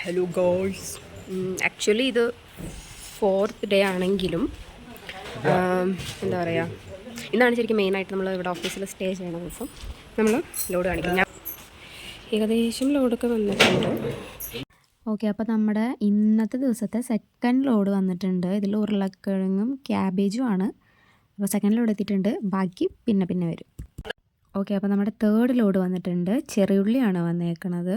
Hello ഗോയ്സ്, actually ഇത് 4th day ആണെങ്കിലും എന്താ പറയുക, ഇന്നാണ് ശരിക്കും മെയിനായിട്ട് നമ്മൾ ഇവിടെ ഓഫീസിൽ സ്റ്റേ ചെയ്യണ ദിവസം. നമ്മൾ ലോഡ് കാണിക്കും. ഞാൻ ഏകദേശം ലോഡൊക്കെ വന്നിട്ടുണ്ട്. ഓക്കെ, അപ്പോൾ നമ്മുടെ ഇന്നത്തെ ദിവസത്തെ സെക്കൻഡ് ലോഡ് വന്നിട്ടുണ്ട്. ഇതിൽ ഉരുളക്കിഴങ്ങും ക്യാബേജും ആണ്. അപ്പോൾ സെക്കൻഡ് ലോഡ് എത്തിയിട്ടുണ്ട്, ബാക്കി പിന്നെ പിന്നെ വരും. ഓക്കെ, അപ്പോൾ നമ്മുടെ തേർഡ് ലോഡ് വന്നിട്ടുണ്ട്. ചെറിയുള്ളിയാണ് വന്നേക്കണത്.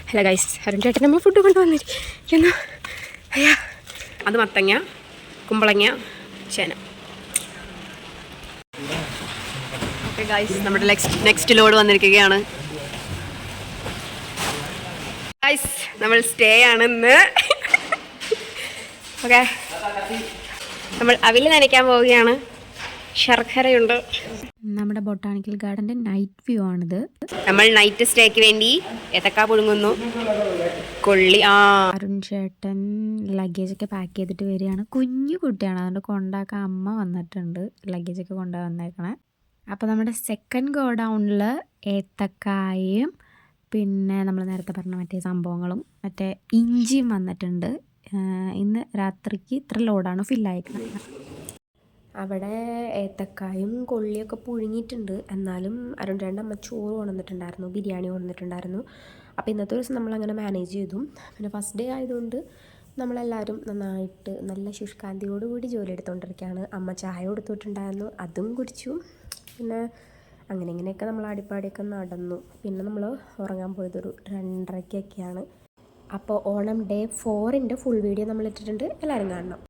ഹലോ ഗൈസ്, അരുൺ ചേട്ടൻ നമ്മൾ ഫുഡ് കൊണ്ടുവന്നിരിക്കുന്നു. അയ്യാ, അത് മത്തങ്ങ, കുമ്പളങ്ങ, ചേന. ഓക്കെ ഗൈസ്, നമ്മുടെ നെക്സ്റ്റ് ലോഡ് വന്നിരിക്കുകയാണ്. ഗൈസ്, നമ്മൾ സ്റ്റേ ആണ് ഇന്ന്. ഓക്കെ, നമ്മൾ അവിൽ നനയ്ക്കാൻ പോവുകയാണ്. ശർക്കരയുണ്ട്. നമ്മുടെ ബൊട്ടാണിക്കൽ ഗാർഡൻ്റെ നൈറ്റ് വ്യൂ ആണിത്. നമ്മൾ നൈറ്റ് സ്റ്റേക്ക് വേണ്ടി ഏത്തക്ക പുഴുങ്ങുന്നു. കൊള്ളി. അരുൺ ചേട്ടൻ ലഗേജൊക്കെ പാക്ക് ചെയ്തിട്ട് വരികയാണ്. കുഞ്ഞു കുട്ടിയാണ്, അതുകൊണ്ട് കൊണ്ടാക്കാൻ അമ്മ വന്നിട്ടുണ്ട്, ലഗേജൊക്കെ കൊണ്ടുപോയി വന്നേക്കണേ. അപ്പോൾ നമ്മുടെ സെക്കൻഡ് ഗോഡൗണിൽ ഏത്തക്കായും പിന്നെ നമ്മൾ നേരത്തെ പറഞ്ഞ മറ്റേ സംഭവങ്ങളും മറ്റേ ഇഞ്ചിയും വന്നിട്ടുണ്ട്. ഇന്ന് രാത്രിക്ക് ഇത്ര ലോഡാണ് ഫില്ലായിരിക്കുന്നത്. അവിടെ ഏത്തക്കായും കൊള്ളിയൊക്കെ പുഴുങ്ങിയിട്ടുണ്ട്. എന്നാലും അരുൺ ചേട്ടൻ്റെ അമ്മ ചോറ് കൊണ്ടുവന്നിട്ടുണ്ടായിരുന്നു, ബിരിയാണി കൊണ്ടുവന്നിട്ടുണ്ടായിരുന്നു. അപ്പോൾ ഇന്നത്തെ ദിവസം നമ്മളങ്ങനെ മാനേജ് ചെയ്തു. പിന്നെ ഫസ്റ്റ് ഡേ ആയതുകൊണ്ട് നമ്മളെല്ലാവരും നന്നായിട്ട് നല്ല ശുഷ്കാന്തിയോടുകൂടി ജോലി എടുത്തുകൊണ്ടിരിക്കുകയാണ്. അമ്മ ചായ കൊടുത്തിട്ടുണ്ടായിരുന്നു, അതും കുടിച്ചു. പിന്നെ അങ്ങനെ ഇങ്ങനെയൊക്കെ നമ്മൾ അടിപ്പാടിയൊക്കെ നടന്നു. പിന്നെ നമ്മൾ ഉറങ്ങാൻ പോയതൊരു 2:30-ഒക്കെയാണ്. അപ്പോൾ ഓണം ഡേ 4ൻ്റെ ഫുൾ വീഡിയോ നമ്മൾ ഇട്ടിട്ടുണ്ട്, എല്ലാവരും കാണണം.